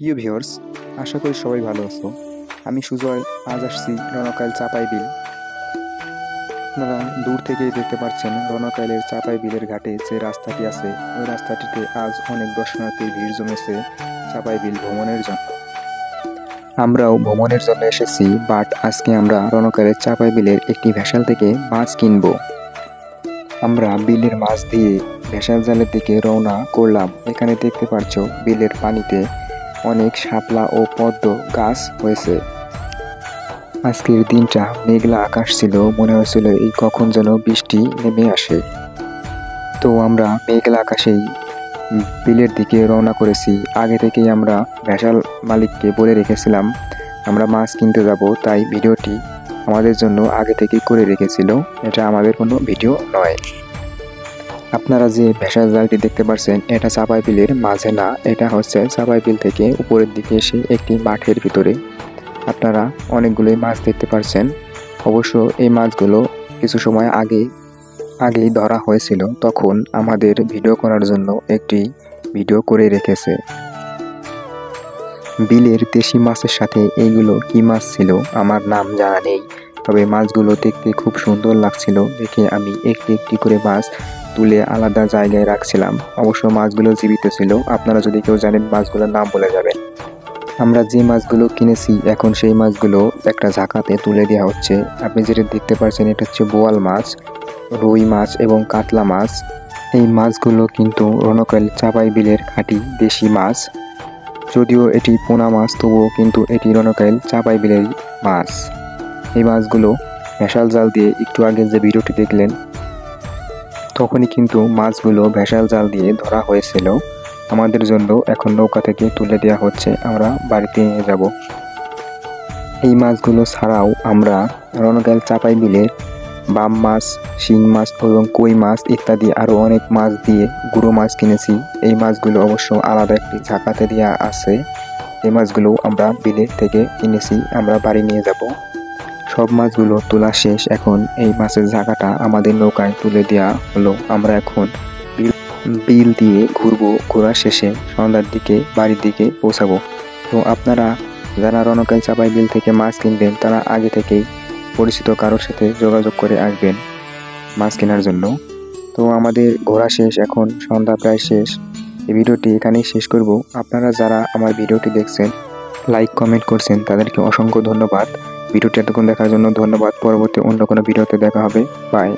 প্রিয় ভিউয়ার্স, আশা করি সবাই ভালো আছো। আমি সুজয়, আজ আসছি রণকাইল চাপাই বিল। আপনারা দূর থেকেই দেখতে পাচ্ছেন রণকাইলের চাপাই বিলের ঘাটে যে রাস্তাটি আছে, ওই রাস্তাটিতে আজ অনেক দর্শনার্থীর ভিড় জমেছে চাপাই বিল ভ্রমণের জন্য। আমরাও ভ্রমণের জন্য এসেছি, বাট আজকে আমরা রণকাইলের চাপাই বিলের একটি ভেসাল থেকে মাছ কিনবো। আমরা বিলের মাছ দিয়ে ভেসাল জালের দিকে রওনা করলাম। এখানে দেখতে পাচ্ছ বিলের পানিতে অনেক শাপলা ও পদ্ম গাছ হয়েছে। আজকের দিনটা মেঘলা আকাশ ছিল, মনে হয়েছিল এই কখন যেন বৃষ্টি নেমে আসে। তো আমরা মেঘলা আকাশেই বিলের দিকে রওনা করেছি। আগে থেকেই আমরা ভেসাল মালিককে বলে রেখেছিলাম আমরা মাছ কিনতে যাব, তাই ভিডিওটি আমাদের জন্য আগে থেকেই করে রেখেছিল। এটা আমাদের কোনো ভিডিও নয়। আপনারা যে ভেসাল জালটি দেখতে পাচ্ছেন এটা চাপাই বিলের মাঝে না, এটা হচ্ছে চাপাই বিল থেকে উপরের দিকে এসে একটি মাঠের ভিতরে আপনারা অনেকগুলোই মাছ দেখতে পাচ্ছেন। অবশ্য এই মাছগুলো কিছু সময় আগেই ধরা হয়েছিল, তখন আমাদের ভিডিও করার জন্য একটি ভিডিও করে রেখেছে। বিলের দেশি মাছের সাথে এইগুলো কি মাছ ছিল আমার নাম জানা নেই, তবে মাছগুলো দেখতে খুব সুন্দর লাগছিল দেখে আমি একটি একটি করে মাছ তুলে আলাদা জায়গায় রাখছিলাম। অবশ্য মাছগুলো জীবিত ছিল, আপনারা যদি কেউ জানেন মাছগুলোর নাম বলে যাবেন। আমরা যে মাছগুলো কিনেছি এখন সেই মাছগুলো একটা ঝাঁকাতে তুলে দেওয়া হচ্ছে। আপনি যেটা দেখতে পাচ্ছেন এটা হচ্ছে বোয়াল মাছ, রুই মাছ এবং কাতলা মাছ। এই মাছগুলো কিন্তু রণকাইল চাপাই বিলের খাঁটি দেশি মাছ। যদিও এটি পোনা মাছ, তবুও কিন্তু এটি রণকাইল চাপাই বিলের মাছ। এই মাছগুলো ভেসাল জাল দিয়ে একটু আগে যে ভিডিওটি দেখলেন তখনই কিন্তু মাছগুলো ভেসাল জাল দিয়ে ধরা হয়েছিল। আমাদের জন্য এখন নৌকা থেকে তুলে দেওয়া হচ্ছে, আমরা বাড়িতে নিয়ে যাব। এই মাছগুলো ছাড়াও আমরা রণকাইল চাপাই বিলের বাম মাছ, শিং মাছ এবং কই মাছ ইত্যাদি আরও অনেক মাছ দিয়ে গুঁড়ো মাছ কিনেছি। এই মাছগুলো অবশ্য আলাদা একটি ঝাঁকাতে দেওয়া আছে। এই মাছগুলো আমরা বিলের থেকে কিনেছি, আমরা বাড়ি নিয়ে যাব। সব মাছগুলো তোলা শেষ, এখন এই মাছের ঝাঁকাটা আমাদের নৌকায় তুলে দেওয়া হলো। আমরা এখন বিল দিয়ে ঘুরবো, ঘোরা শেষে সন্ধ্যার দিকে বাড়ির দিকে পৌঁছাবো। তো আপনারা যারা রণকাইল চাপাই বিল থেকে মাছ কিনবেন তারা আগে থেকেই পরিচিত কারোর সাথে যোগাযোগ করে আসবেন মাছ কেনার জন্য। তো আমাদের ঘোরা শেষ, এখন সন্ধ্যা প্রায় শেষ। এই ভিডিওটি এখানেই শেষ করব। আপনারা যারা আমার ভিডিওটি দেখছেন, লাইক কমেন্ট করছেন, তাদেরকে অসংখ্য ধন্যবাদ। ভিডিওটি এতক্ষণ দেখার জন্য ধন্যবাদ। পরবর্তী অন্য কোনো ভিডিওতে দেখা হবে। বাই।